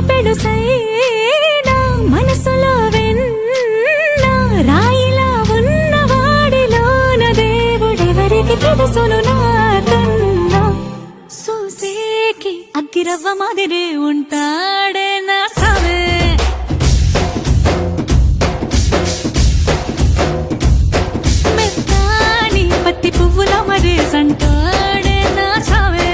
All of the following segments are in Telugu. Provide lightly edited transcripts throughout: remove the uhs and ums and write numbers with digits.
పెడుసైనా మనసులో వెన్న రాయిలా ఉన్నవాడిలోన దేవుడెవరికి తెలుసును నాకన్నా చూసేకి అగ్గిరవ్వ మాదిరి ఉంటాడే నా సావే మెత్తాని పత్తి పువ్వుల మరి సంటాడే నా సావే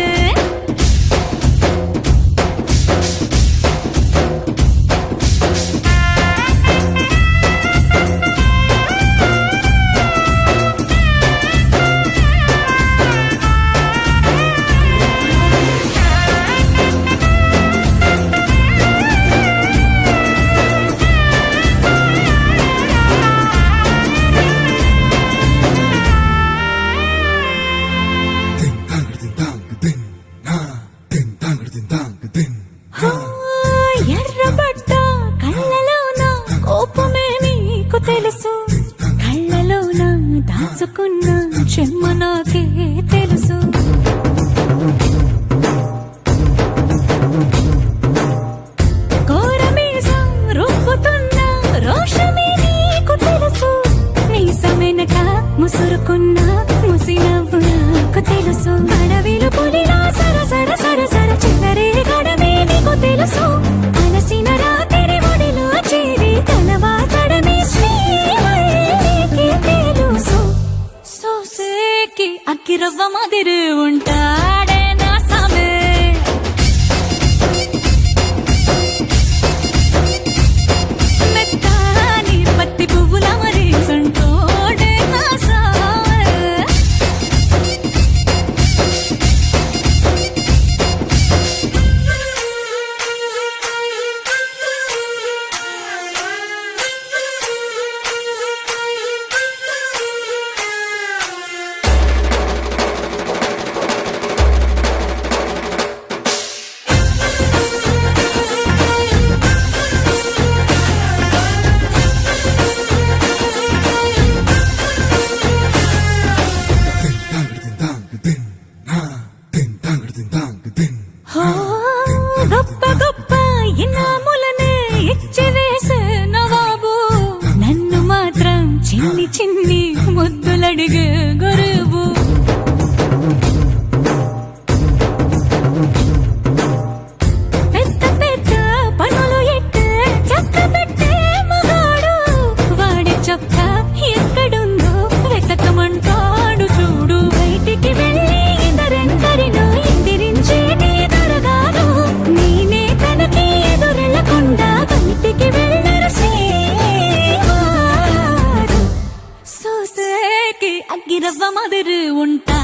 ఎర్రబడ్డ కళ్ళలోన కోపమే నీకు తెలుసు కళ్ళలోన దాచుకున్న చెమ్మ నాకే తెలుసు కోరమీసం రుబ్బుతున్న రోషమే నీకు తెలుసు మీసమెనక ముసురుకున్న ముసినవ్వు నాకు తెలుసు అడవిలో పులిలా సర సర సర సర చిల్లరే గడమే నీకు తెలుసు అలసిన రాత్రి ఒడిలో చేరి తలవాచడమే శ్రీవల్లికి తెలుసు సోసేకి అక్కిరవ్వ మాదిరి ఉంటాడే నా సామే మెత్తాని పత్తి పువ్వుల మరి సంటోడే నా సామే గొప్ప గొప్ప ఇనాములనే ఇచ్చి వేసే నవాబు నన్ను మాత్రం చిన్ని చిన్ని ముద్దులడిగే గురువు పెద్ద పెద్ద పనులు ఎట్టే చక్క పెట్టే మగాడు వాడి చొక్క ఎక్కడుందో వెతకమంటాడు చూడు బయటికి వెళ్ళి ఇద్దరెందరినో ఇందిరించేది దొరగాడు నేనే తనకి ఎదురెళ్ళకుండా బయటికి వెళ్ళరు శ్రీవారు సోసేకి అగ్గిరవ్వ మాదిరి ఉంటా